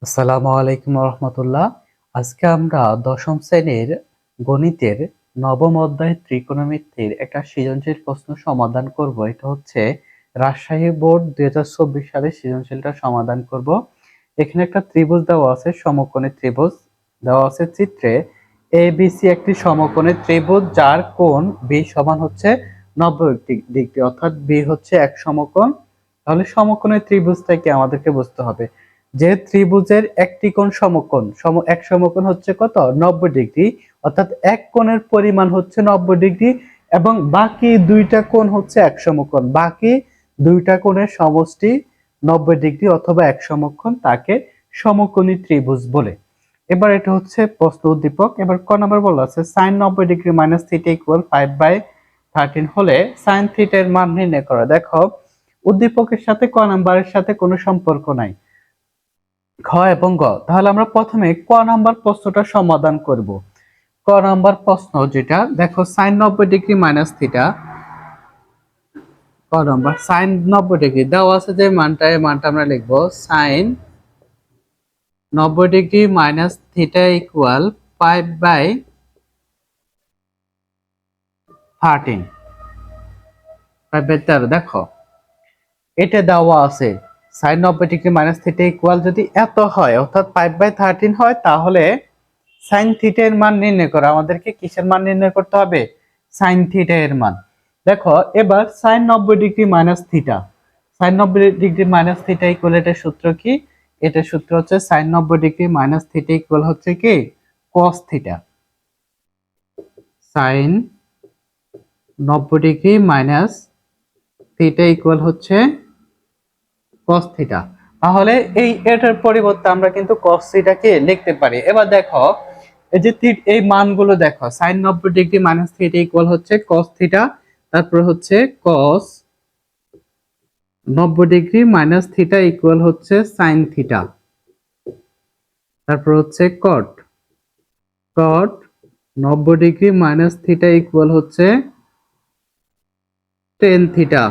আসসালামু আলাইকুম রহমতুল্লাহ। আজকে আমরা দশম শ্রেণীর গণিতের নবম অধ্যায় ত্রিকোণমিতির একটা সৃজনশীল প্রশ্ন সমাধান করব। এটা হচ্ছে রাজশাহী বোর্ড 2024 সালের সৃজনশীলটা সমাধান করব। এখানে একটা ত্রিভুজ দেওয়া আছে, সমকোণী ত্রিভুজ দেওয়া আছে চিত্রে। ABC একটি সমকোণী ত্রিভুজ যার কোণ B সমান হচ্ছে 90 ডিগ্রি, অর্থাৎ B হচ্ছে এক সমকোণ। তাহলে সমকোণী ত্রিভুজটাকে আমাদেরকে বুঝতে হবে যে ত্রিভুজের একটি কোণ সমকোণ, এক সমকোণ হচ্ছে কত 90 ডিগ্রি, অর্থাৎ এক কোণের পরিমাণ হচ্ছে 90 ডিগ্রি এবং বাকি দুইটা কোণ হচ্ছে এক সমকোণ। বাকি দুইটা কোণের সমষ্টি 90 ডিগ্রি অথবা এক সমকোণ, তাকে সমকোণী ত্রিভুজ বলে। এবার এটা হচ্ছে প্রশ্ন উদ্দীপক। এবার ক নাম্বার বলা আছে sin 90 degree minus theta equal 5/13 হলে sin থিটা এর মান নির্ণয় করো। দেখো উদ্দীপকের সাথে ক নাম্বারের সাথে কোনো সম্পর্ক নাই, খ এবং গ। তাহলে আমরা প্রথমে ক নাম্বার প্রশ্নটা সমাধান করব। ক নাম্বার প্রশ্ন যেটা দেখো sin 90 ডিগ্রি মাইনাস থিটা, ক নাম্বার sin 90 ডিগ্রি দেওয়া আছে যে মানটা, এই মানটা আমরা লিখব sin 90 degree minus theta equal 5/13। দেখো এটা দেওয়া আছে sin 90 degree minus theta equal যদি এত হয়, অর্থাৎ 5/13 হয়, তাহলে sin থিটা এর মান নির্ণয় করো। আমাদেরকে কিসের মান নির্ণয় করতে হবে? sin থিটা এর মান। দেখো এবার sin 90 degree minus theta, sin 90 degree minus theta equal, এটার সূত্র কি? এটার সূত্র হচ্ছে sin 90 degree minus theta equal হচ্ছে কি cos theta. sin 90 degree minus theta equal হচ্ছে cos থিটা। তাহলে এটার পরিবর্তে আমরা কিন্তু cos থিটাকে লিখতে পারি। এবার দেখো এই যে এই মানগুলো দেখো, sin 90 degree minus theta equal হচ্ছে cos থিটা, তারপর হচ্ছে cos 90 degree minus theta equal হচ্ছে sin থিটা, তারপর হচ্ছে cot 90 degree minus theta equal হচ্ছে tan থিটা,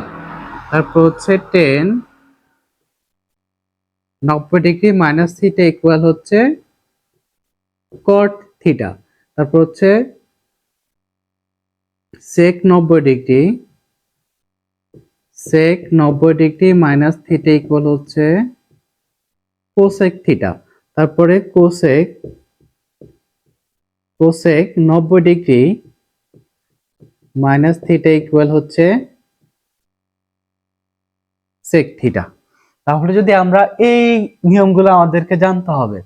তারপর হচ্ছে tan 90 degree minus theta equal হচ্ছে cot থিটা, তারপর হচ্ছে sec 90 degree minus theta equal হচ্ছে কোসেক থিটা, তারপরে cosec 90 degree minus theta equal হচ্ছে সেক থিটা। তাহলে যদি আমরা এই নিয়মগুলো আমাদেরকে জানতে হবে।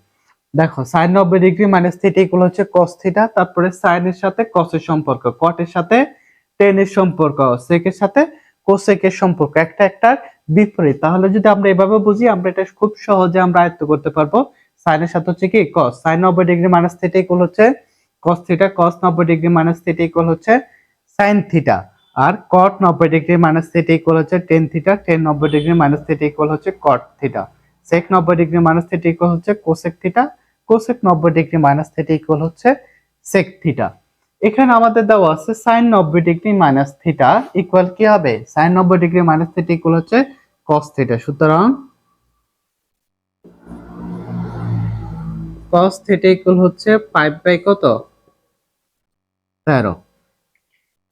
দেখো sin 90 degree minus theta equal হচ্ছে cos থিটা, তারপরে sin এর সাথে cos এর সম্পর্ক, cot এর সাথে tan এর সম্পর্ক, sec এর সাথে cosec এর সম্পর্ক, একটা একটার বিপরীত। তাহলে যদি আমরা এভাবে বুঝি, আমরা এটা খুব সহজে আমরা আয়ত্ত করতে পারবো। sin এর সাথে হচ্ছে কি cos, sin 90 degree minus theta equal হচ্ছে cos theta, cos 90 degree minus theta equal হচ্ছে sin থিটা, আর cot 90 degree minus theta equal হচ্ছে tan theta, tan 90 degree minus theta equal হচ্ছে cot theta, sec 90 degree minus theta equal হচ্ছে cosec theta, cosec 90 degree minus theta equal হচ্ছে sec theta. এখানে আমাদের দেওয়া আছে sin 90 degree minus theta equal কি হবে? sin 90 degree minus theta equal হচ্ছে cos থিটা। সুতরাং cos থিটা ইকুয়াল হচ্ছে 5/13।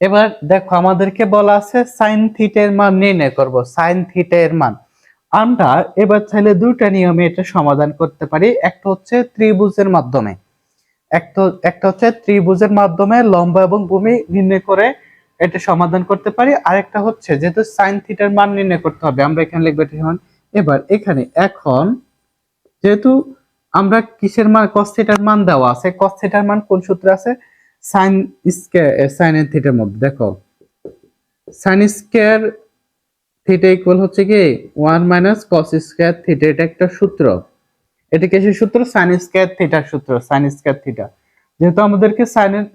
এবার দেখো আমাদেরকে বলা আছে sin থিটা এর মান নির্ণয় করব। sin থিটা এর মান আমরা এবার চাইলে দুইটা নিয়মে এটা সমাধান করতে পারি। একটা হচ্ছে ত্রিভুজের মাধ্যমে, একটা হচ্ছে ত্রিভুজের মাধ্যমে লম্ব এবং ভূমি নির্ণয় করে এটা সমাধান করতে পারি। আরেকটা হচ্ছে যেহেতু sin থিটার মান নির্ণয় করতে হবে, আমরা এখানে লিখব এটা সমান। এবার এখানে এখন যেহেতু আমরা কিসের মান, cos থিটার মান দেওয়া আছে, cos থিটার মান কোন সূত্রে আছে? sin স্কয়ার sin এর থিটার মধ্যে দেখো sin স্কয়ার থিটা ইকুয়াল হচ্ছে কি 1 মাইনাস cos স্কয়ার থিটা, এটা একটা সূত্র। এটা কিসের সূত্র? sin স্কয়ার থিটার সূত্র, sin স্কয়ার থিটা। যেহেতু আমাদেরকে sin এর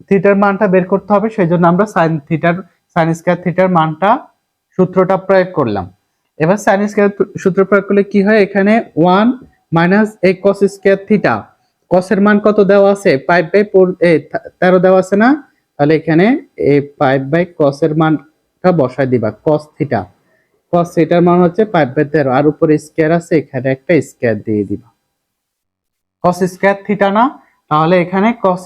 থিটার মানটা বের করতে হবে, সেজন্য আমরা sin স্কয়ার থিটার মানটা সূত্রটা প্রয়োগ করলাম। এবার sin স্কয়ার সূত্র প্রয়োগ করলে কি হয়? এখানে 1 মাইনাস এই cos স্কয়ার থিটা, cos এর মান কত দেওয়া আছে? 5/13 দেওয়া আছে না? তাহলে এখানে এই 5/cos এর মানটা বসায় দিবা, cos থিটা। cos থিটার মান হচ্ছে 5/13, আর উপরে স্কয়ার আছে, এখানে একটা স্কয়ার দিয়ে দিবা। কস স্কয়ার থিটা না, তাহলে এখানে কস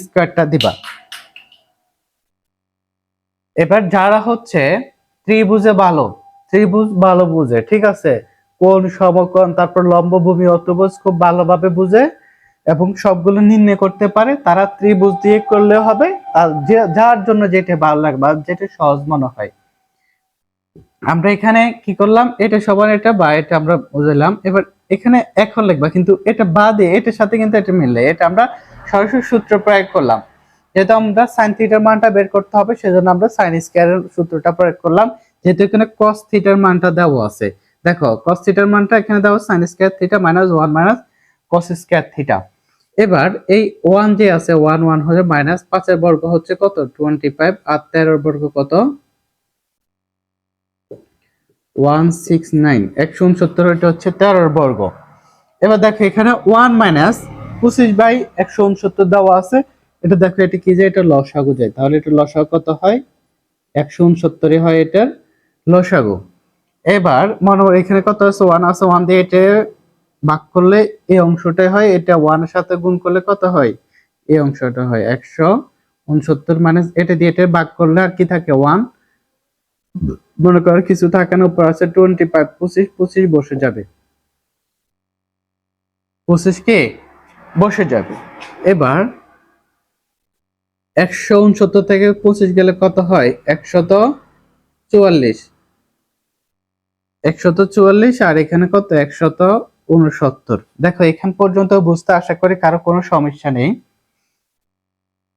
স্কয়ারটা দিবা। এবার যারা হচ্ছে ত্রিভুজ ভালো বুঝে, ঠিক আছে, কোণ, সমকোণ, তারপর লম্ব, ভূমি, অতিভুজ খুব ভালোভাবে বুঝে এবং সবগুলো নির্ণয় করতে পারে, তারা ত্রিভুজ দিয়ে করলে হবে। আর যার জন্য যেটা ভালো লাগে বা যেটা সহজ মনে হয়। আমরা এখানে কি করলাম, এটা সমান এটা বা এটা আমরা বুঝলাম। এবার এখানে এখন লিখবা, কিন্তু এটা বাদে এটার সাথে কিন্তু এটা মিললে, এটা আমরা সরাসরি সূত্র প্রয়োগ করলাম। যেহেতু আমরা সাইন থিটার মানটা বের করতে হবে, সেজন্য আমরা সাইন স্কয়ারের সূত্রটা প্রয়োগ করলাম। যেহেতু এখানে কস থিটার মানটা দেওয়া আছে, দেখো কস থিটার মানটা এখানে দেওয়া sine square theta minus 1 minus cos square theta. এবার এই 1 যে আছে 1 1 হয়ে মাইনাস 5 এর বর্গ হচ্ছে কত 25, আর 13 এর বর্গ কত 169, 169, এটা হচ্ছে 13 এর বর্গ। এবার দেখো এখানে 1 মাইনাস 25/169 দেওয়া আছে। এটা দেখো এটা কি যায়, এটা লসাগু যায়, তাহলে এটা লসাগু কত হয় 169 হয় এটার লসাগু। এবার মনে হয় এখানে কত আছে 1 আছে, 1 দিয়ে এটা ভাগ করলে এই অংশটাই হয়, এটা 1 এর সাথে গুণ করলে কত হয় এই অংশটা হয় 169, মাইনাস এটা দিয়ে এটা ভাগ করলে আর কি থাকে 1, মনে করো কিছু থাকে না, উপর আছে 25, 25 বসে যাবে, 25 কে বসে যাবে। এবার 169 থেকে 25 গেলে কত হয় 144, 144, আর এখানে কত 169। দেখো এখান পর্যন্ত বুঝতে আশা করি কারো কোনো সমস্যা নেই।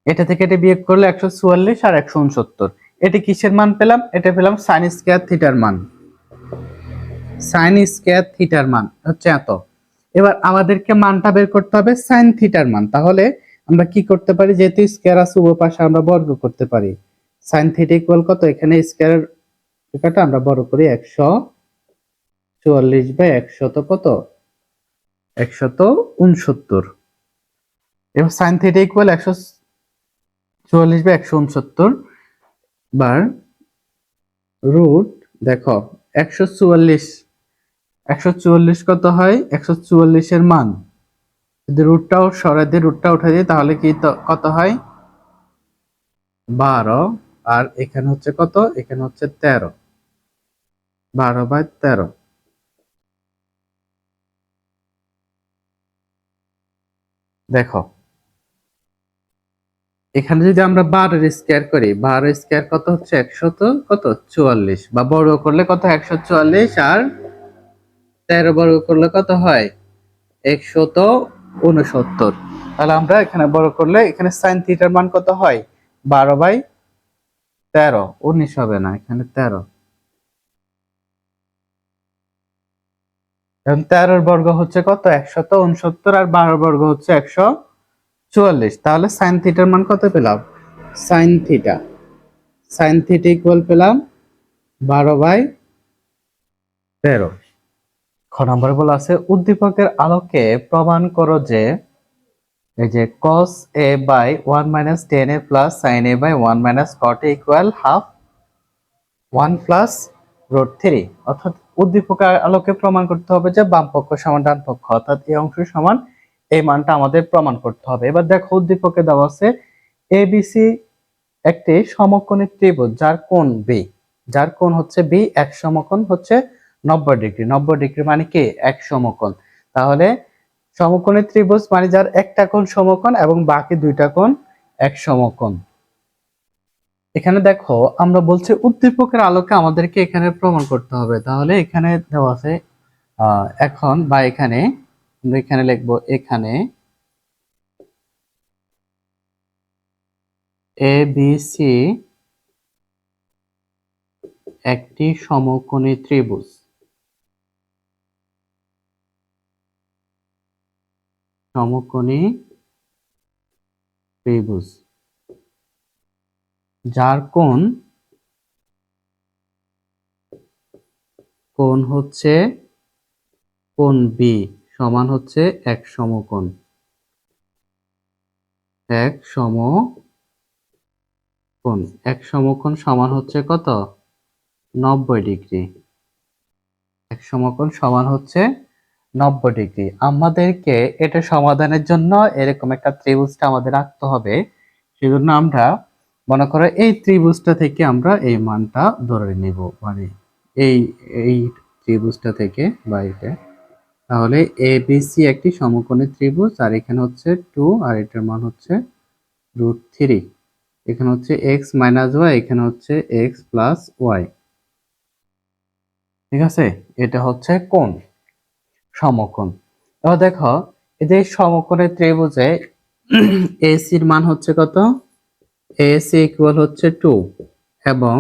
এটা থেকে এটা বিয়োগ করলে 144 আর 169, এটা কিসের মান পেলাম, এটা পেলাম সাইন স্কয়ার থিটার মান। সাইন স্কয়ার থিটার মান হচ্ছে এত। এবার আমাদেরকে মানটা বের করতে হবে সাইন থিটার মান। তাহলে আমরা কি করতে পারি, যেহেতু স্কয়ার আছে উভয় পাশে আমরা বর্গ করতে পারি। সাইন থিটা ইকুয়াল কত, এখানে স্কয়ারের টা আমরা বড় করি 144/100 কত 169। এবার সাইন থিটা ইকুয়াল 144/169 বার রুট, দেখো 144 কত হয় 144 এর মান যদি রুটটাও সরাই দিয়ে রুটটা উঠাই দিই তাহলে কি কত হয় 12, আর এখানে হচ্ছে কত, এখানে হচ্ছে 13, 12/13। দেখো এখানে যদি আমরা 12 এর স্কয়ার করি, 12 স্কয়ার কত হচ্ছে 144, বা বর্গ করলে কত 144, আর 13 বর্গ করলে কত হয় 169। তাহলে আমরা এখানে বর্গ করলে এখানে সাইন থিটার মান কত হয় 12/13, 19 হবে না, এখানে 13। এখন 13 বর্গ হচ্ছে কত 169, আর 12 বর্গ হচ্ছে 144। তাহলে সাইন থিটার মান কত পেলাম, সাইন থিটা ইকুয়াল পেলাম 12/13। খ নম্বরে বলা আছে উদ্দীপকের আলোকে প্রমাণ করো যে এই যে cos a by 1 minus tan a plus sin a by 1 minus cot a equal half 1 plus root 3। অর্থাৎ উদ্দীপকের আলোকে প্রমাণ করতে হবে যে বাম পক্ষ সমান ডান পক্ষ, অর্থাৎ এই অংশ সমান এই মানটা আমাদের প্রমাণ করতে হবে। এবার দেখো উদ্দীপকে দেওয়া আছে ABC একটি সমকোণী ত্রিভুজ যার কোণ B, যার কোণ হচ্ছে B, এক সমকোণ হচ্ছে 90 ডিগ্রি। 90 ডিগ্রি মানে কি এক সমকোণ। তাহলে সমকোণী ত্রিভুজ মানে যার একটা কোণ সমকোণ এবং বাকি দুইটা কোণ এক সমকোণ। এখানে দেখো আমরা বলছি উদ্দীপকের আলোকে আমাদেরকে এখানে প্রমাণ করতে হবে। তাহলে এখানে দেওয়া আছে এখন বা এখানে আমরা এখানে লিখবো এখানে ABC একটি সমকোণী ত্রিভুজ। সমকোণী ত্রিভুজ যার কোণ হচ্ছে কোণ বি সমান হচ্ছে এক সমকোণ। এক সমকোণ সমান হচ্ছে কত 90 ডিগ্রি। এক সমকোণ সমান হচ্ছে 90 ডিগ্রি। আমাদেরকে এটা সমাধানের জন্য এরকম একটা ত্রিভুজটা আমাদের আঁকতে হবে। সেজন্য আমরা মনে করো এই ত্রিভুজটা থেকে আমরা এই মানটা ধরে নিব, মানে এই এই ত্রিভুজটা থেকে বা এটা। তাহলে এবিসি একটি সমকোণী ত্রিভুজ, আর এখানে হচ্ছে 2 আর এটার মান হচ্ছে √3। এখানে হচ্ছে এক্স মাইনাস ওয়াই, এখানে হচ্ছে এক্স প্লাস ওয়াই। ঠিক আছে, এটা হচ্ছে কোণ, সমকোণ। এবার দেখো এই যে সমকোণের ত্রিভুজে এসির মান হচ্ছে কত? এসি ইকুয়াল হচ্ছে 2 এবং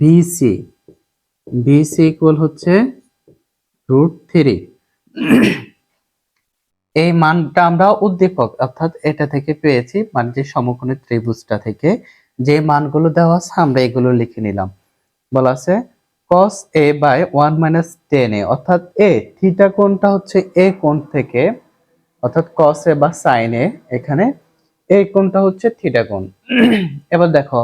বিসি বিসি ইকুয়াল হচ্ছে √3। এই মানটা আমরা উদ্দীপক অর্থাৎ এটা থেকে পেয়েছি, মানে যে সমকোণী ত্রিভুজটা থেকে যে মানগুলো দেওয়া আছে আমরা এগুলো লিখে নিলাম। বলা আছে cos a by 1 minus tan a, অর্থাৎ এ থিটা কোণটা হচ্ছে এ কোণ থেকে, অর্থাৎ cos a বা sin a, এখানে এই কোণটা হচ্ছে থিটা কোণ। এবার দেখো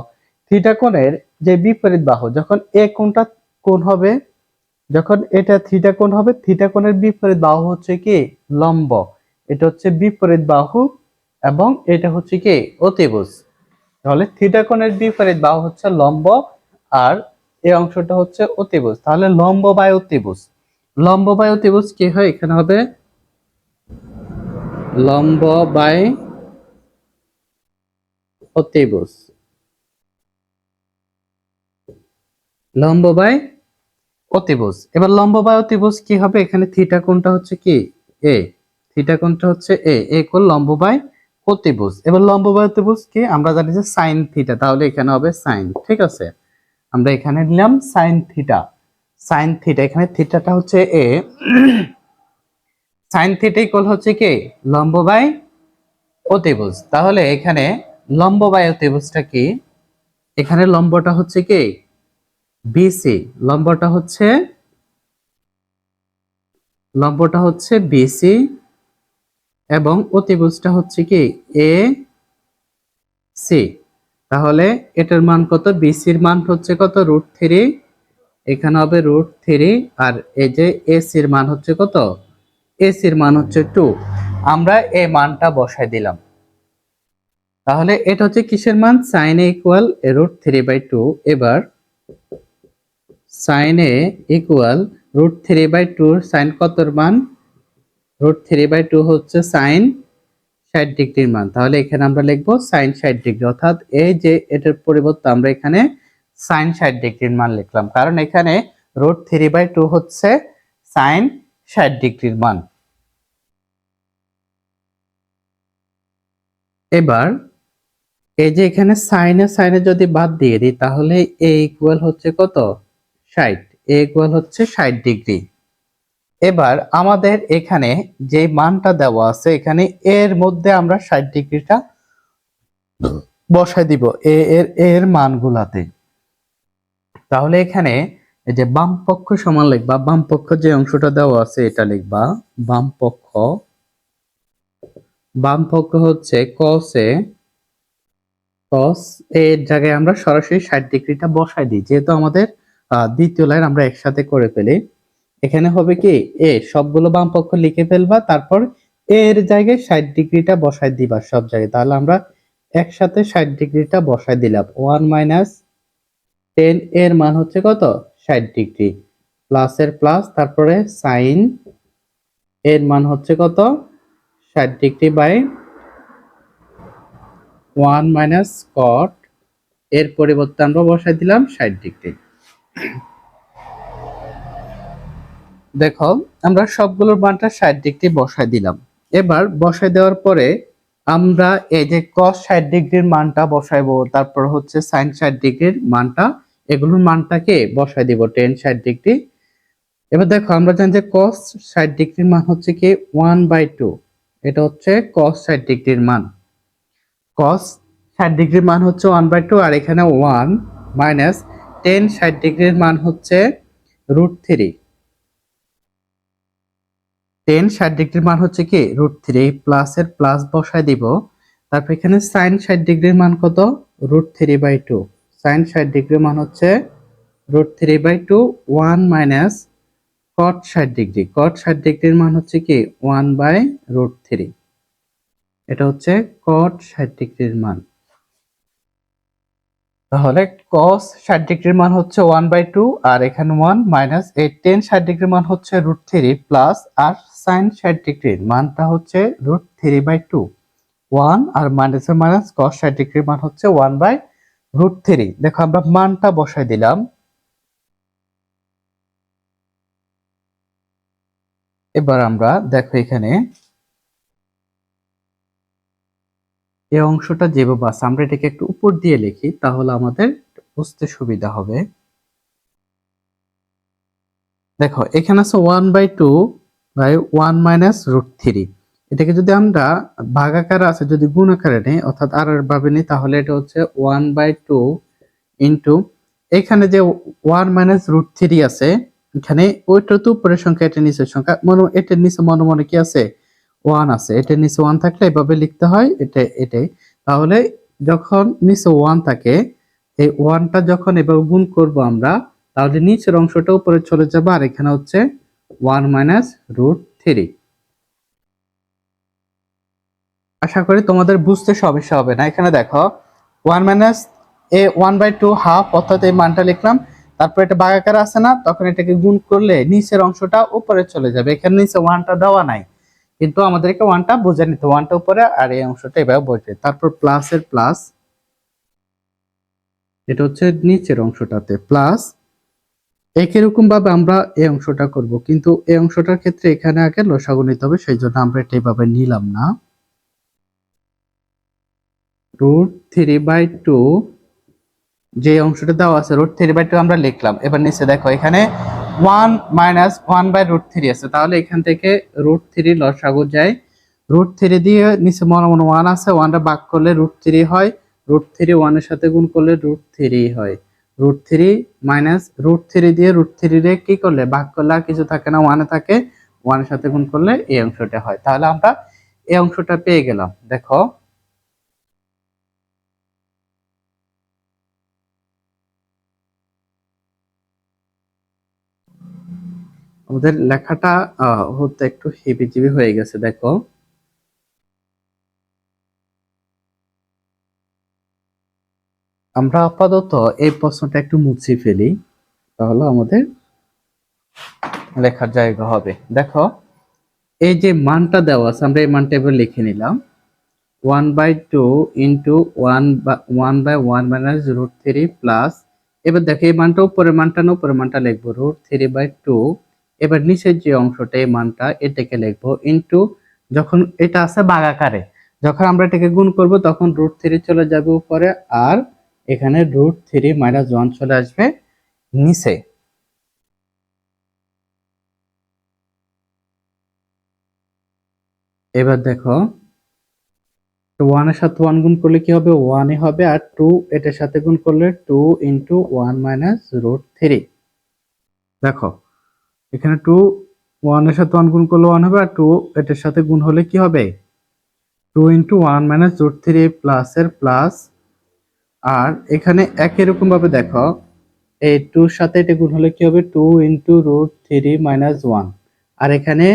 থিটা কোণের যে বিপরীত বাহু, যখন এ কোণটা কোণ হবে, যখন এটা থিটা কোণ হবে, থিটা কোণের বিপরীত বাহু হচ্ছে কি লম্ব, এটা হচ্ছে বিপরীত বাহু এবং এটা হচ্ছে কি অতিভুজ। তাহলে থিটা কোণের বিপরীত বাহু হচ্ছে লম্ব আর এই অংশটা হচ্ছে অতিভুজ। তাহলে লম্ব বাই অতিভুজ, লম্ব বাই অতিভুজ কি হয়? এখানে হবে লম্ব বাই অতিভুজ, লম্ব বাই অতিভুজ। এবার লম্ব বাই অতিভুজ কি হবে? এখানে থিটা কোণটা হচ্ছে কি এ, থিটা কোণটা হচ্ছে এ কোণ লম্ব বাই অতিভুজ। এবার লম্ব বাই অতিভুজ কি আমরা জানি যে সাইন থিটা, তাহলে এখানে হবে সাইন। ঠিক আছে, আমরা এখানে নিলাম সাইন থিটা, সাইন থিটা, এখানে থিটাটা হচ্ছে এ, সাইন থিটা ইকুয়াল হচ্ছে কি লম্ব বাই অতিভুজ। তাহলে এখানে লম্ব বাই অতিভুজটা কি? এখানে লম্বটা হচ্ছে কি বিসি, লম্বটা হচ্ছে বিসি এবং অতিভুজটা হচ্ছে কি এ সি। তাহলে এটার মান কত? বিসির মান হচ্ছে কত? √3, এখানে হবে √3, আর এই যে এসির মান হচ্ছে কত? এসির মান হচ্ছে 2। আমরা এই মানটা বসাই দিলাম। তাহলে এটা হচ্ছে কিসের মান? sin a equal √3/2। এবার sin a ইকুয়াল √3/2, sin কতর মান? √3/2 হচ্ছে sin 60 ডিগ্রির মান। তাহলে এখানে আমরা লিখবো sin 60 ডিগ্রি, অর্থাৎ এই যে এটার পরিবর্তে আমরা এখানে sin 60 ডিগ্রির মান লিখলাম, কারণ এখানে √3/2 হচ্ছে sin 60 ডিগ্রির মান। এবার এই যে এখানে সাইনে যদি বাদ দিয়ে দিই, তাহলে a ইকুয়াল হচ্ছে কত? 60, a ইকুয়াল হচ্ছে 60 ডিগ্রি। এবার আমাদের এখানে যে মানটা দেওয়া আছে, এখানে এর মধ্যে আমরা 60 ডিগ্রিটা বসাই দিব এর মানগুলাতে। তাহলে এখানে এই যে বাম পক্ষ সমান লিখবা, বাম পক্ষ যে অংশটা দেওয়া আছে এটা লিখবা বাম পক্ষ, বাম পক্ষ হচ্ছে cos এর জায়গায় আমরা সরাসরি 60 ডিগ্রিটা বসাই দিই, যেহেতু আমাদের দ্বিতীয় লাইন আমরা একসাথে করে ফেলি। এখানে হবে কি এ, সবগুলো বাম পক্ষ লিখে ফেলবা, তারপর এর জায়গায় 60 ডিগ্রিটা বসাই দিবা সব জায়গায়। তাহলে আমরা একসাথে 60 ডিগ্রিটা বসাই দিলাম। 1 মাইনাস 10 এর মান হচ্ছে কত? 60 ডিগ্রি, প্লাসের প্লাস, তারপরে সাইন এর মান হচ্ছে কত? 60 ডিগ্রি বাই 1 মাইনাস কট, এর পরিবর্তে আমরা বসাই দিলাম 60 ডিগ্রি। দেখো আমরা সবগুলোর মানটা 60 ডিগ্রি বসাই দিলাম। এবার বসাই দেওয়ার পরে আমরা এই যে cos 60 ডিগ্রির মানটা বসাইবো, তারপর হচ্ছে sin 60 ডিগ্রির মানটা, এগুলোর মানটাকে বসাই দিব tan 60 ডিগ্রি। এবার দেখো আমরা জানি যে cos 60 ডিগ্রির মান হচ্ছে কি 1/2, এটা হচ্ছে cos 60 ডিগ্রির মান, cos 60 ডিগ্রির মান হচ্ছে 1/2, আর এখানে 1 মাইনাস tan 60 ডিগ্রির মান হচ্ছে √3, tan 60 ডিগ্রির মান হচ্ছে কি √3, প্লাসের প্লাস বসাই দিব। তারপর এখানে sin 60 ডিগ্রির মান কত? √3/2, sin 60 ডিগ্রির মান হচ্ছে √3/2, 1 মাইনাস cot 60°, cot 60°-র মান হচ্ছে কি 1/√3। এটা হচ্ছে cot 60°-র মান। তাহলে cos 60°-র মান হচ্ছে 1/2 আর এখানে 1 মাইনাস এই tan 60°-র মান হচ্ছে √3 প্লাস আর sin 60°-র মানটা হচ্ছে √3/2। 1 আর মাইনাসের মাইনাস cos 60°-র মান হচ্ছে 1/√3। দেখো আমরা মানটা বসাই দিলাম। এবার আমরা দেখো এখানে এই অংশটা যেভাবে আছে আমরা এটাকে একটু উপর দিয়ে লিখি, তাহলে আমাদের বুঝতে সুবিধা হবে। দেখো এখানে আছে 1/2/1 মাইনাস √3। এটাকে যদি আমরা ভাগাকারে আছে যদি গুণ আকারে নেই অর্থাৎ আর ভাবে নেই, তাহলে এটা হচ্ছে 1/2 ইন্টু এখানে যে 1 মাইনাস √3 আছে এখানে ওইটা তো উপরের সংখ্যা, এটা নিচের সংখ্যা, এটার নিচে মনে মনে কি আছে 1 আছে, এটার নিচে 1 থাকলে এভাবে লিখতে হয়, এটাই। তাহলে যখন নিচে 1 থাকে এই 1টা যখন এভাবে গুণ করব আমরা, তাহলে নিচের অংশটা উপরে চলে যাবে আর এখানে হচ্ছে 1 মাইনাস √3। আশা করি তোমাদের বুঝতে সমস্যা হবে না। এখানে দেখো 1 মাইনাস 1/2 হাফ অর্থাৎ এই মানটা লিখলাম, তারপর এটা ভাগাকার আছে না, তখন এটাকে গুণ করলে নিচের অংশটা উপরে চলে যাবে। এখানে নিচে 1টা দেওয়া নাই, কিন্তু আমাদেরকে 1টা বুঝে নিতে, 1টা উপরে আর এই অংশটা এভাবে বসবে, তারপর প্লাসের প্লাস, এটা হচ্ছে নিচের অংশটাতে প্লাস। একই রকম ভাবে আমরা এই অংশটা করব, কিন্তু এই অংশটার ক্ষেত্রে এখানে আগে লসাগু নিতে হবে, সেই জন্য আমরা এটা এইভাবে নিলাম না। √3/2 যে অংশটা দেওয়া আছে √3/2 আমরা লিখলাম। এবার নিচে দেখো এখানে 1 মাইনাস 1/√3 আছে, তাহলে এখান থেকে √3 লসাগু যায়, √3 দিয়ে নিচে মনে মনে 1 আছে, 1টা ভাগ করলে √3 হয়, √3 1 এর সাথে গুণ করলে √3 হয়, √3 মাইনাস √3 দিয়ে √3 রে কি করলে ভাগ করলে আর কিছু থাকে না, 1 এ থাকে, 1 এর সাথে গুণ করলে এই অংশটা হয়। তাহলে আমরা এই অংশটা পেয়ে গেলাম। দেখো আমাদের লেখাটা হতে একটু হেবিজিবি হয়ে গেছে। দেখো আমরা আপাতত এই প্রশ্নটা একটু মুছে ফেলি, তাহলে আমাদের লেখার জায়গা হবে। দেখো এই যে মানটা দেওয়া আছে আমরা এই মানটা এবার লিখে নিলাম, 1/2 ইন্টু 1/1 মাইনাস √3 প্লাস, এবার দেখো এই মানটা উপরের মানটা না উপরের মানটা লিখবো √3/2, এবার নিচের যে অংশটা এই মানটা এটাকে লিখবো ইন্টু, যখন এটা আছে ভাগাকারে, যখন আমরা এটাকে গুণ করব তখন √3 চলে যাবে উপরে আর এখানে √3 মাইনাস 1 চলে আসবে নিচে। এবার দেখো 1 এর সাথে 1 গুণ করলে কি হবে 1 এ হবে, আর 2 এটার সাথে গুণ করলে 2 ইন্টু 1 মাইনাস √3। দেখো এখানে 2 1 এর সাথে 1 গুণ করলে 1 হবে, আর 2 এটার সাথে গুণ হলে কি হবে 2 ইন্টু 1 মাইনাস √3 প্লাস এর প্লাস। আর এখানে একই রকম ভাবে দেখো এই 2 এর সাথে এটা গুণ হলে কি হবে 2 ইন্টু √3 মাইনাস 1, আর এখানে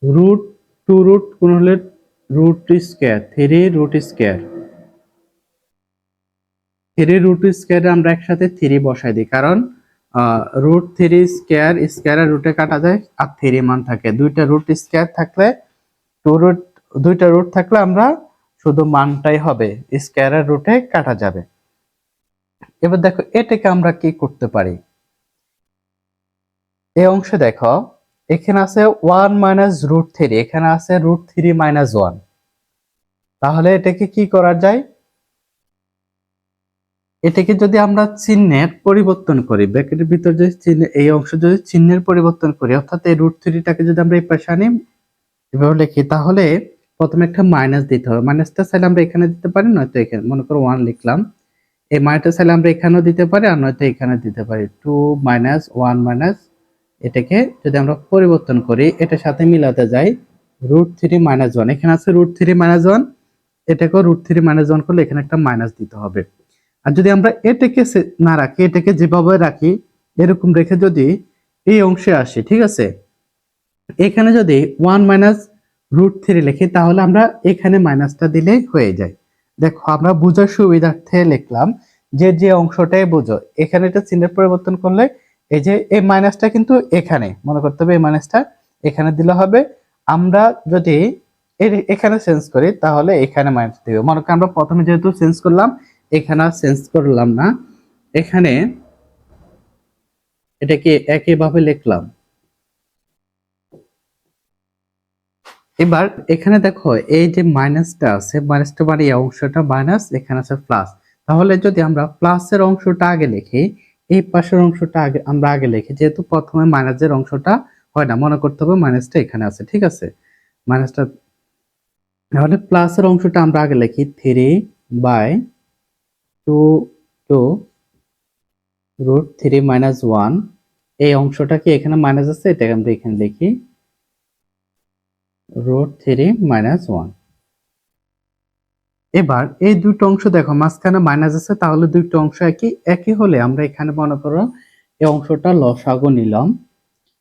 রুট 2 রুট গুণ হলে root square 3 root square, 3 root স্কয়ারে আমরা একসাথে 3 বসাই দিই, কারণ √3 স্কয়ার স্কয়ার আর রুটে কাটা যায় আর 3 মান থাকে, দুইটা রুট স্কয়ার থাকলে দুইটা রুট থাকলে আমরা শুধু মানটাই হবে, স্কয়ার আর রুটে কাটা যাবে। এবার দেখো এটাকে আমরা কি করতে পারি, এই অংশে দেখো এখানে আছে 1 মাইনাস √3, এখানে আছে √3 মাইনাস 1, তাহলে এটাকে কি করা যায়, এটাকে যদি আমরা চিহ্নের পরিবর্তন করি, ব্র্যাকেটের ভিতর যদি চিহ্ন এই অংশ যদি চিহ্নের পরিবর্তন করি, অর্থাৎ এই √3টাকে যদি আমরা এই পাশে আনি এভাবে লিখি, তাহলে প্রথমে একটা মাইনাস দিতে হবে, মাইনাসটা চাইলে আমরা এখানে দিতে পারি, নয়তো এখানে মনে করো 1 লিখলাম, এই মাইনাসটা চাইলে আমরা এখানেও দিতে পারি আর নয়তো এখানে দিতে পারি 2 মাইনাস 1 মাইনাস, এটাকে যদি আমরা পরিবর্তন করি এটার সাথে মিলাতে যাই √3 মাইনাস 1, এখানে আছে √3 মাইনাস 1, এটাকেও √3 মাইনাস 1 করলে এখানে একটা মাইনাস দিতে হবে। আর যদি আমরা এটাকে না রাখি, এটাকে যেভাবে রাখি এরকম রেখে যদি এই অংশে আসি, ঠিক আছে। এখানে যদি 1 মাইনাস রুট থ্রি লিখি তাহলে আমরা এখানে মাইনাসটা দিলেই হয়ে যায়। দেখো আমরা বোঝার সুবিধার্থে লিখলাম যে যে অংশটাই বোঝো, এখানে এটা চিহ্নের পরিবর্তন করলে এই যে এই মাইনাসটা কিন্তু এখানে মনে করতে হবে, এই মাইনাসটা এখানে দিলে হবে। আমরা যদি এখানে চেঞ্জ করি তাহলে এখানে মাইনাস দিব। মনে করি আমরা প্রথমে যেহেতু চেঞ্জ করলাম, এখানে চেঞ্জ করলাম না, এখানে এটাকে একইভাবে লিখলাম। এবার এখানে দেখো এই যে মাইনাসটা আছে, মাইনাসটা মানে এই অংশটা মাইনাস, এখানে আছে প্লাস। তাহলে যদি আমরা প্লাসের অংশটা আগে লিখি, এই পাশের অংশটা আগে আমরা আগে লিখি, যেহেতু প্রথমে মাইনাসের অংশটা হয় না, মনে করতে হবে মাইনাসটা এখানে আছে, ঠিক আছে। মাইনাসটা তাহলে প্লাসের অংশটা আমরা আগে লিখি 3/2 রুট 3 মাইনাস 1। এই অংশটা কি এখানে মাইনাস আছে, এটাকে আমরা এখানে লিখি রুট 3 মাইনাস 1। এবার এই দুটো অংশ দেখো মাঝখানে মাইনাস আছে, তাহলে দুটো অংশ একই হলে আমরা এখানে মনে করো এই অংশটা লসাগু নিলাম।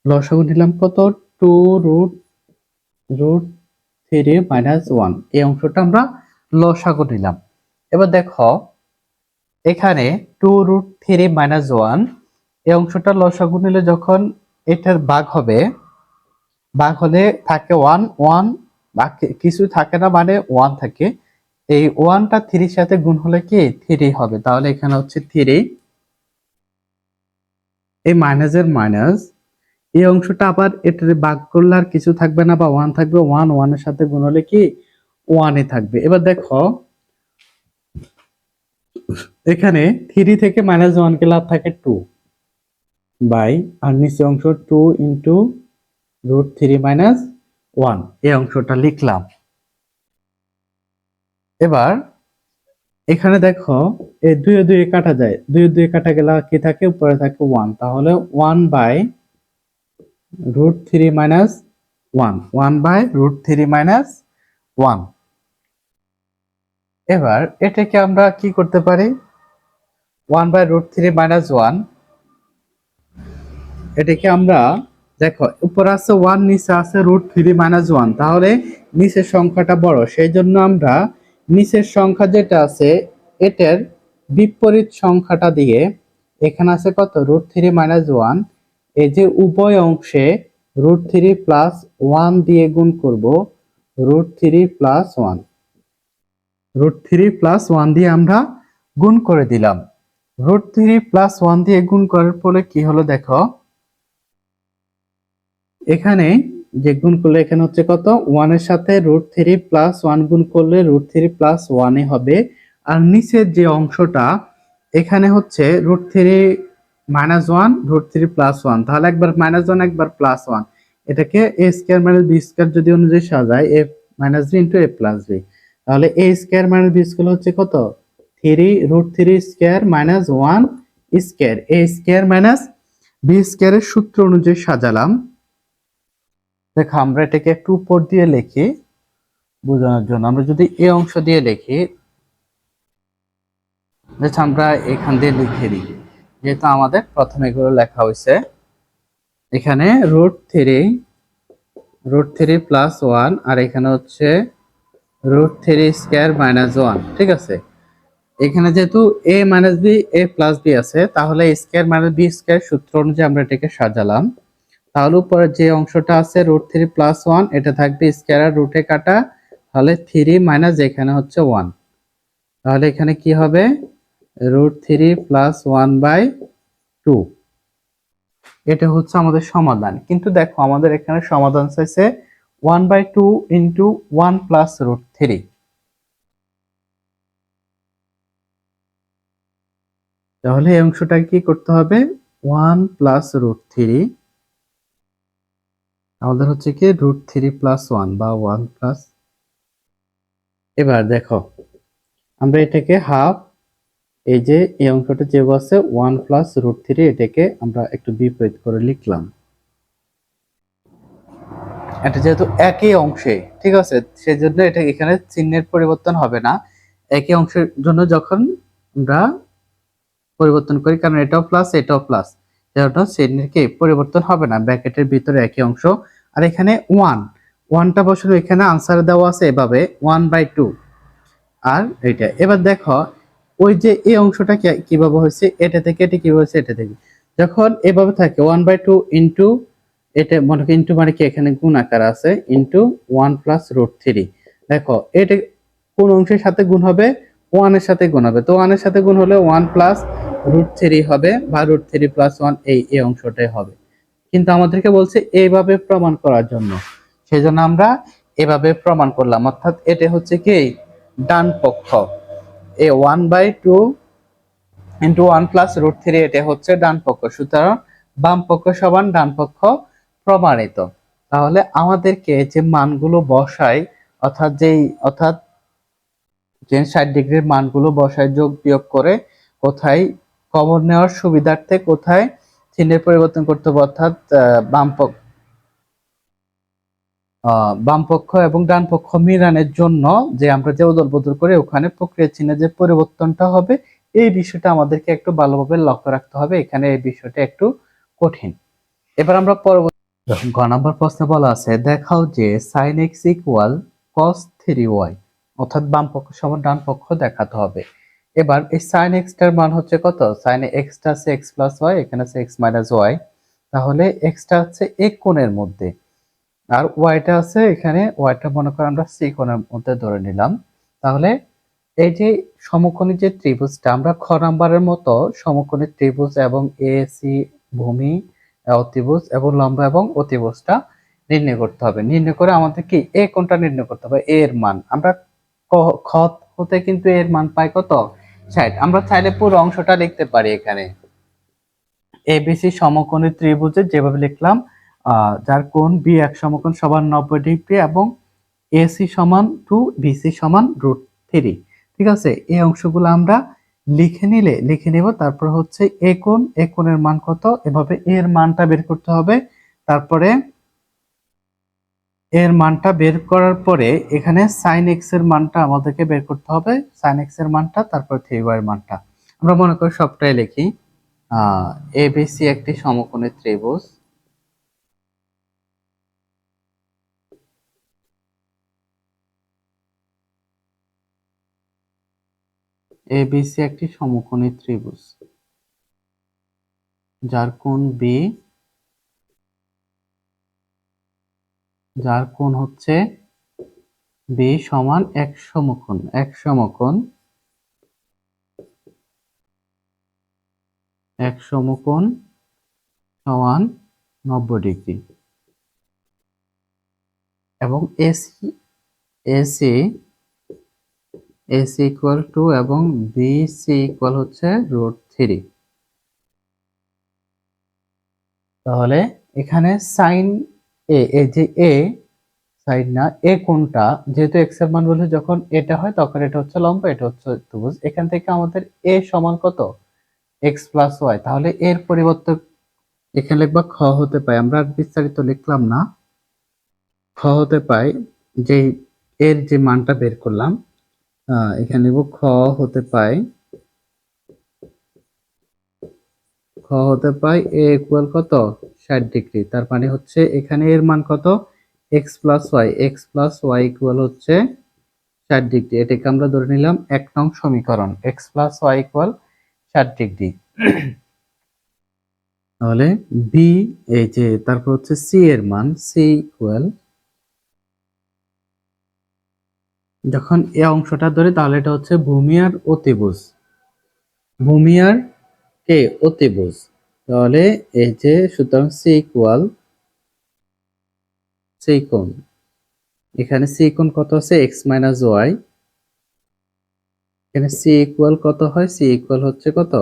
লসাগু নিলাম কত, 2 রুট রুট 3 মাইনাস 1। এই অংশটা আমরা লসাগু নিলাম। এবার দেখো এখানে 2 রুট 3 মাইনাস 1, এই অংশটা লসাগু নিলে যখন এটার ভাগ হবে, ভাগ হলে থাকে 1 1, বাকি কিছু থাকে না, মানে 1 থাকে। এই 1টা 3 সাথে গুণ হলে কি 3 হবে, তাহলে এখানে হচ্ছে 3। এই মাইনাসের মাইনাস, এই অংশটা আবার এটার ভাগ করলে আর কিছু থাকবে না, বা 1 থাকবে, 1 1 এর সাথে গুণ হলে কি 1 এ থাকবে। এবার দেখো এখানে 3 থেকে -1 কে লাভ থাকে 2 বাই, আর নিচে অংশ 2 ইন্টু রুট 3 মাইনাস 1, এই অংশটা লিখলাম। এবার এখানে দেখো এই 2 এ 2 কাটা যায়, 2 এ 2 কাটা গেলে কি থাকে, উপরে থাকে 1, তাহলে 1 by root 3 minus 1, 1 by root 3 minus 1। এবার এটাকে আমরা কি করতে পারি, 1 বাই রুট 3 মাইনাস 1, এটাকে আমরা দেখো উপরে আছে 1, নিচে আছে রুট 3 মাইনাস 1, তাহলে নিচের সংখ্যাটা বড়, সেই জন্য আমরা নিচের সংখ্যা যেটা আছে এটার বিপরীত সংখ্যাটা দিয়ে, এখানে আছে কত রুট 3 মাইনাস 1, এই যে উভয় অংশে রুট 3 প্লাস 1 দিয়ে গুণ করব, রুট 3 প্লাস 1, রুট 3 প্লাস 1 দিয়ে আমরা গুণ করে দিলাম। রুট 3 প্লাস 1 দিয়ে গুণ করার ফলে কি হলো দেখো, এখানে যে গুণ করলে এখানে হচ্ছে কত, 1 এর সাথে রুট 3 প্লাস 1 গুণ করলে রুট 3 প্লাস 1 এ হবে। আর নিচের যে অংশটা এখানে হচ্ছে রুট 3 মাইনাস 1 রুট 3 প্লাস 1, তাহলে একবার -1 একবার +1, এটাকে a square minus b square যদি অনুযায়ী সাজায়, a minus b into a plus b, তাহলে a square minus b square হচ্ছে কত 3 root 3 square minus 1 square, a square minus b স্কয়ারের সূত্র অনুযায়ী সাজালাম। দেখো আমরা এটাকে একটু উপর দিয়ে লিখি বোঝানোর জন্য। আমরা যদি এই অংশ দিয়ে লিখি, আচ্ছা আমরা এখান দিয়ে লিখে দিই, যেহেতু আমাদের প্রথমে এগুলো লেখা হয়েছে। এখানে রুট 3 প্লাস 1, আর এখানে হচ্ছে রুট 3 স্কয়ার মাইনাস 1, ঠিক আছে। এখানে যেহেতু a minus b a plus b আছে, তাহলে a square minus b square সূত্র অনুযায়ী আমরা এটাকে সাজালাম। তাহলে উপরে যে অংশটা আছে রুট 3 প্লাস 1, এটা থাকবে স্কয়ার আর রুটে কাটা, তাহলে 3 মাইনাস এখানে হচ্ছে 1, তাহলে এখানে কি হবে রুট 3 প্লাস 1 বাই 2। এটা হচ্ছে আমাদের সমাধান। কিন্তু দেখো আমাদের এখানে সমাধান চাইছে 1 বাই 2 ইন্টু 1 প্লাস রুট 3, তাহলে এই অংশটা কি করতে হবে 1 প্লাস রুট 3, আমাদের হচ্ছে কি রুট 3 প্লাস 1 বা 1 প্লাস। এবার দেখো আমরা এটাকে হাফ, এই যে এই অংশটা যে আছে 1 প্লাস রুট 3, এটাকে আমরা একটু বিপরীত করে লিখলাম। এটা যেহেতু একই অংশে, ঠিক আছে, সেজন্য এটা এখানে চিহ্নের পরিবর্তন হবে না। একই অংশের জন্য যখন আমরা পরিবর্তন করি, কারণ এটাও প্লাস এটাও প্লাস, যেটা শ্রেণীর কি পরিবর্তন হবে না, ব্র্যাকেটের ভিতরে একই অংশ। আর এখানে ওয়ানটা বসানো, এখানে আনসার দেওয়া আছে এভাবে 1/2। আর এটা এবার দেখো ওই যে এই অংশটা কিভাবে হয়েছে, এটা থেকে এটা কিভাবে হয়েছে, এটা থেকে যখন এভাবে থাকে 1/2 ইন্টু এটা মনে করি ইন্টু মানে কি এখানে গুণ আকার আছে ইন্টু 1 প্লাস রুট 3। দেখো এটা কোন অংশের সাথে গুণ হবে, 1 এর সাথে গুণ হবে, তো 1 এর সাথে গুণ হলে 1 প্লাস রুট 3 হবে বা রুট 3 প্লাস 1 এই অংশটাই হবে। কিন্তু আমাদেরকে বলছে এইভাবে প্রমাণ করার জন্য, সেজন্য আমরা এভাবে প্রমাণ করলাম, অর্থাৎ এটা হচ্ছে কি ডান পক্ষ, এ 1/2 ইন্টু 1 প্লাস রুট 3 এটা হচ্ছে ডান পক্ষ, সুতরাং বাম পক্ষ সমান ডান পক্ষ প্রমাণিত। তাহলে আমাদেরকে যে মানগুলো বসাই, অর্থাৎ যে 60 ডিগ্রির মানগুলো বসায় যোগ বিয়োগ করে কোথায় কমন নেওয়ার সুবিধার্থে কোথায় চিহ্নের পরিবর্তন করতে হবে, অর্থাৎ বাম পক্ষ এবং ডান পক্ষ মিলানের জন্য যে আমরা যে অদল বদল করে ওখানে প্রক্রিয়া চিহ্নে যে পরিবর্তনটা হবে, এই বিষয়টা আমাদেরকে একটু ভালোভাবে লক্ষ্য রাখতে হবে। এখানে এই বিষয়টা একটু কঠিন। এবার আমরা পরবর্তী গ নম্বর প্রশ্নে বলা আছে, দেখাও যে sin x equal cos 3y, অর্থাৎ বাম পক্ষ সমান ডান পক্ষ দেখাতে হবে। এবার এই sin x টার মান হচ্ছে কত, sin x টা আছে x প্লাস y, এখানে আছে x মাইনাস y, তাহলে x টা হচ্ছে এক কোণের মধ্যে, আর ওয়াইটা আছে এখানে, ওয়াইটা মনে করেন আমরা সি কোণের মধ্যে ধরে নিলাম। তাহলে এই যে সমকোণী যে ত্রিভুজটা, আমরা খ নাম্বারের মতো সমকোণী ত্রিভুজ এবং এ সি ভূমি অতিভুজ এবং লম্ব এবং অতিভুজটা নির্ণয় করতে হবে। নির্ণয় করে আমাদের কি এ কোণটা নির্ণয় করতে হবে, এর মান আমরা খ হতে কিন্তু এর মান পাই কত 60। আমরা চাইলে পুরো অংশটা লিখতে পারি, এখানে এবিসি সমকোণী ত্রিভুজে যেভাবে লিখলাম, যার কোণ বি এক সমকোণ সমান 90 ডিগ্রি এবং এসি সমান 2 বিসি সমান √3। ঠিক আছে, এই অংশগুলো আমরা লিখে নেব। তারপর হচ্ছে এ কোণের মান কত, এভাবে এর মানটা বের করতে হবে। তারপরে এর মানটা বের করার পরে এখানে sin x এর মানটা আমাদেরকে বের করতে হবে, sin x এর মানটা, তারপর 3y এর মানটা। আমরা মনে করি সবটাই লিখি। এবিসি একটি সমকোণী ত্রিভুজ, এবিসি একটি সমকোণী ত্রিভুজ যার কোণ বি, যার কোণ হচ্ছে বি সমান এক সমকোণ সমান 90 ডিগ্রি, এবং AC AC AC equal to এবং বিসি ইকুয়াল হচ্ছে √3। তাহলে এখানে সাইন এই যে এ সাইড না, এ কোণটা যেহেতু এক্স এর মান বলছে, যখন এটা হয় তখন এটা হচ্ছে লম্ব, এটা হচ্ছে ত্রিভুজ। এখান থেকে আমাদের এ সমান কত এক্স প্লাস ওয়াই, তাহলে এর পরিবর্তে এখানে লিখবা খ হতে পাই, আমরা বিস্তারিত লিখলাম না, খ হতে পাই যে এর যে মানটা বের করলাম, এখানে লিখব খ হতে পাই এ ইকুয়াল কত 60 ডিগ্রি। তার মানে হচ্ছে এখানে এর মান কত এক্স প্লাস ওয়াই ইকুয়াল হচ্ছে 60 ডিগ্রি। এটাকে আমরা ধরে নিলাম 1 নং সমীকরণ, X plus Y equal 60 degree. তাহলে বি এই যে তারপর হচ্ছে সি এর মান, সি ইকুয়াল, যখন এই অংশটা ধরে তাহলে এটা হচ্ছে ভূমি আর অতিভুজ, তাহলে এই যে সুতরাং সি ইকুয়াল, সি কোণ, এখানে সি কোণ কত আছে এক্স মাইনাস ওয়াই, এখানে সি ইকুয়াল কত হয়, সি ইকুয়াল হচ্ছে কত,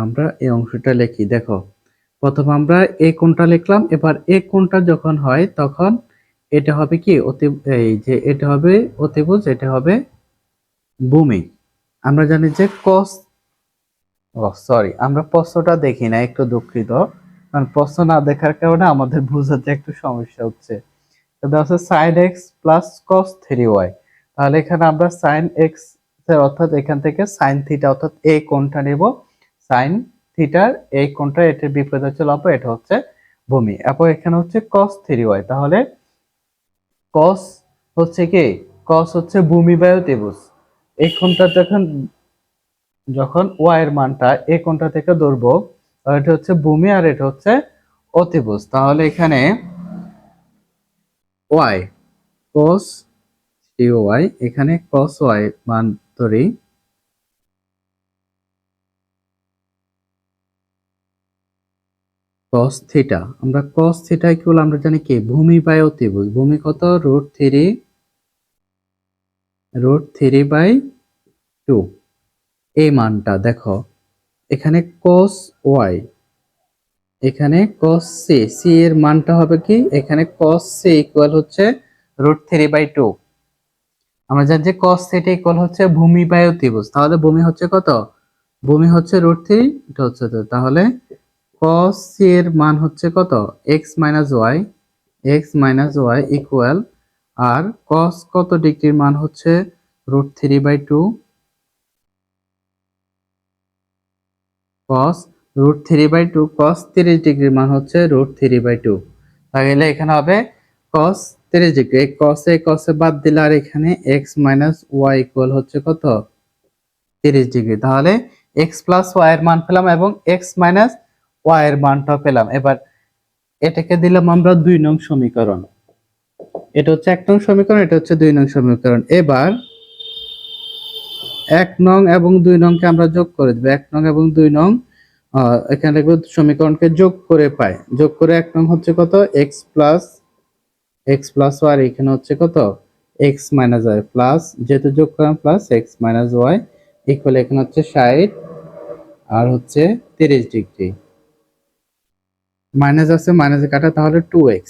আমরা এই অংশটা লিখি। দেখো প্রথম আমরা এই কোণটা লিখলাম, এবার এই কোণটা যখন হয় তখন এটা হবে কি এই যে এটা হবে অতিভুজ, এটা হবে ভূমি। আমরা জানি যে আমরা প্রশ্নটা দেখি না, একটু দুঃখিত, কারণ প্রশ্ন না দেখার কারণে আমাদের বোঝাতে একটু সমস্যা হচ্ছে। sin x plus cos 3y, তাহলে এখানে আমরা sin x অর্থাৎ এখান থেকে সাইন থিটা অর্থাৎ এই কোণটা নেব, সাইন থিটার এই কোণটা, এটার বিপরীত হচ্ছে লম্ব, এটা হচ্ছে ভূমি। এবং এখানে হচ্ছে cos 3y, তাহলে cos হচ্ছে কি, cos হচ্ছে ভূমি বায়ু ত্রিভুজ। এই কোণটা যখন y এর মানটা এই কোণটা থেকে ধরবো, এটা হচ্ছে ভূমি আর এটা হচ্ছে অতিভুজ। তাহলে এখানে y cos 3y, এখানে cos y মান ধরি cos থিটা, আমরা cos থিটা ইকুয়াল আমরা জানি কি, ভূমি বাই অতিভুজ। ভূমি কত, √3/2। এই মানটা দেখো, এখানে cos y, এখানে cos c, c এর মানটা হবে কি, এখানে cos c ইকুয়াল হচ্ছে √3/2। আমরা জানি যে cos থিটা ইকুয়াল হচ্ছে ভূমি বাই অতিভুজ। তাহলে ভূমি হচ্ছে কত, ভূমি হচ্ছে √3, এটা হচ্ছে 2। তাহলে cos c এর মান হচ্ছে কত, x y ইকুয়াল, আর cos কত ডিগ্রির মান হচ্ছে √3/2, cos √3/2, cos 30 ডিগ্রির মান হচ্ছে √3/2। তাহলে এখানে হবে cos 30 ডিগ্রি, এই cos এ বাদ দিলে আর এখানে x y ইকুয়াল হচ্ছে কত, 30 ডিগ্রি। তাহলে x y এর মান পেলাম এবং x y এর মানটা পেলাম। এবার এটাকে দিলাম আমরা 2 নং সমীকরণ। এটা হচ্ছে 1 নং সমীকরণ, এটা হচ্ছে 2 নং সমীকরণ। এবার 1 নং এবং 2 নংকে আমরা যোগ করে দেব। 1 নং এবং 2 নং এখানে দেখব সমীকরণকে যোগ করে পাই। যোগ করে 1 নং হচ্ছে কত, x y, আর এখানে হচ্ছে কত, x y প্লাস, যেহেতু যোগ করলাম প্লাস x y ইকুয়াল, এখানে হচ্ছে 60 আর হচ্ছে 30 ডিগ্রি। মাইনাস আছে, মাইনাসে কাটা, তাহলে 2x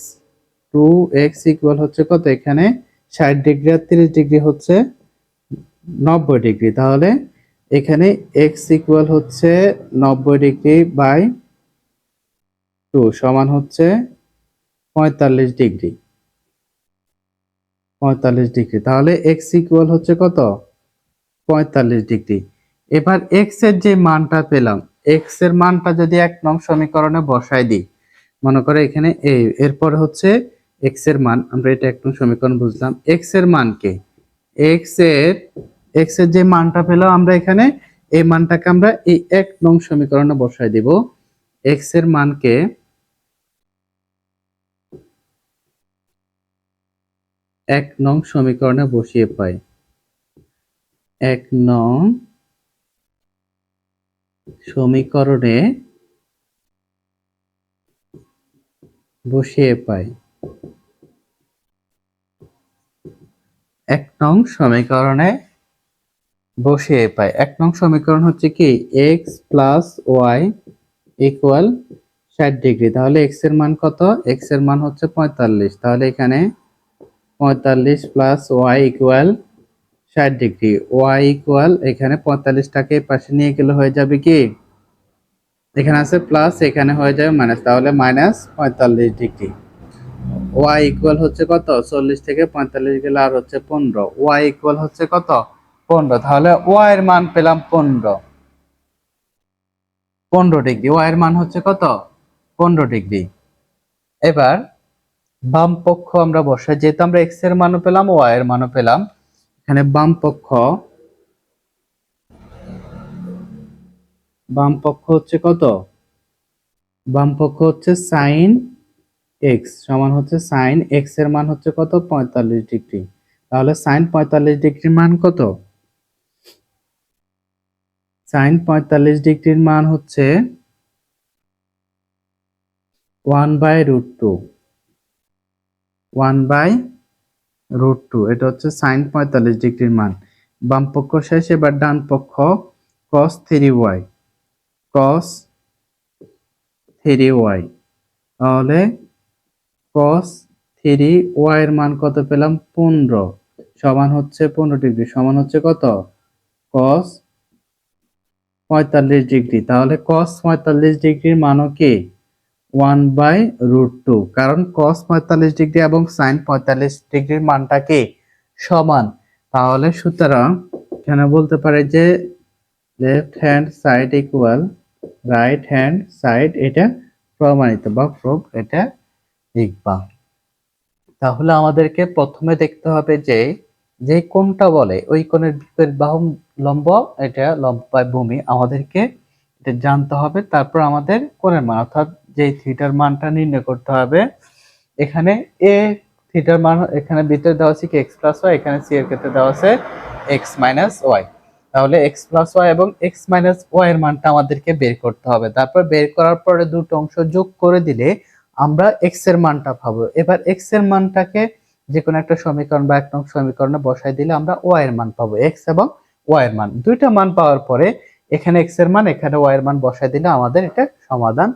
ইকুয়াল হচ্ছে কত, এখানে 60 ডিগ্রি আর 30 ডিগ্রি হচ্ছে 90 ডিগ্রি। তাহলে এখানে x ইকুয়াল হচ্ছে 90 ডিগ্রি বাই 2 সমান হচ্ছে 45 ডিগ্রি। তাহলে x ইকুয়াল হচ্ছে কত, 45 ডিগ্রি। এবার x এর যে মানটা পেলাম, x এর মানটা যদি 1 নং সমীকরণে বসাই দিই, মনে করে এখানে এরপর হচ্ছে x এর মান, আমরা এটা 1 নং সমীকরণ বুঝলাম। x এর মানকে, x এর যে মানটা পেলাম আমরা এখানে, এই মানটাকে আমরা এই 1 নং সমীকরণে বসাই দিব। x এর মানকে 1 নং সমীকরণে বসিয়ে পাই। 1 নং সমীকরণে বসিয়ে পাই। 1 নং সমীকরণে বসিয়ে পাই। 1 নং সমীকরণ হচ্ছে কি, x y ইকুয়াল 60 ডিগ্রি। তাহলে x এর মান কত, x এর মান হচ্ছে 45। তাহলে এখানে 45 y equal 60 degree. y equal, এখানে 45টাকে পাশে নিয়ে গেলে হয়ে যাবে কি, এখানে আছে প্লাস, এখানে হয়ে যাবে মাইনাস, তাহলে -45 ডিগ্রি। y ইকুয়াল হচ্ছে কত, 40 থেকে 45 গেলে আর হচ্ছে 15, y ইকুয়াল হচ্ছে কত, 15। তাহলে y এর মান পেলাম 15 ডিগ্রি। y এর মান হচ্ছে কত, 15 ডিগ্রি। এবার বাম পক্ষ আমরা বসাই, যেহেতু আমরা x এর মানও পেলাম y এর মানও পেলাম, এখানে বাম পক্ষ হচ্ছে কত, বাম পক্ষ হচ্ছে sin x সমান হচ্ছে sin x এর মান হচ্ছে কত, 45 ডিগ্রি। তাহলে sin 45 ডিগ্রির মান কত, sin 45 ডিগ্রির মান হচ্ছে 1/√2, 1/√2, এটা হচ্ছে sin 45 ডিগ্রির মান। বাম পক্ষ শেষ, এবার ডান পক্ষ cos 3y, তাহলে cos 3y এর মান কত পেলাম, 15 সমান হচ্ছে 15 ডিগ্রি, সমান হচ্ছে কত, cos 45 ডিগ্রি। তাহলে cos 45 ডিগ্রির মানও কি, 1/√2, কারণ cos 45 ডিগ্রি এবং sin 45 ডিগ্রির মানটা কি, সমান। তাহলে সুতরাং এখানে বলতে পারে যে left hand side equal right hand side, এটা প্রমাণিত বা প্রুফ, এটা লিখবা। তাহলে আমাদেরকে প্রথমে দেখতে হবে যে যে কোণটা বলে ওই কোণের বিপরীত বাহু লম্ব, এটা লম্ব বাই ভূমি, আমাদেরকে এটা জানতে হবে। তারপর আমাদের কোণের মান অর্থাৎ যে থিটার মানটা নির্ণয় করতে হবে। এখানে এ থিটার মান এখানে ভিতরে দেওয়া আছে কি এক্স প্লাস ওয়াই, এখানে সি এর ক্ষেত্রে দেওয়া আছে এক্স মাইনাস ওয়াই। তাহলে এক্স প্লাস ওয়াই এবং এক্স মাইনাস ওয়াই এর মানটা আমাদেরকে বের করতে হবে। তারপর বের করার পরে দুটো অংশ যোগ করে দিলে আমরা এক্স এর মানটা পাবো। এবার এক্স এর মানটাকে যে কোনো একটা সমীকরণ বা এক নং সমীকরণে বসাই দিলে আমরা ওয়াই এর মান পাবো। এক্স এবং ওয়াই এর মান, দুইটা মান পাওয়ার পরে এখানে এক্স এর মান এখানে ওয়াই এর মান বসাই দিলে আমাদের এটা সমাধান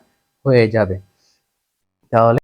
হয়ে যাবে। তাহলে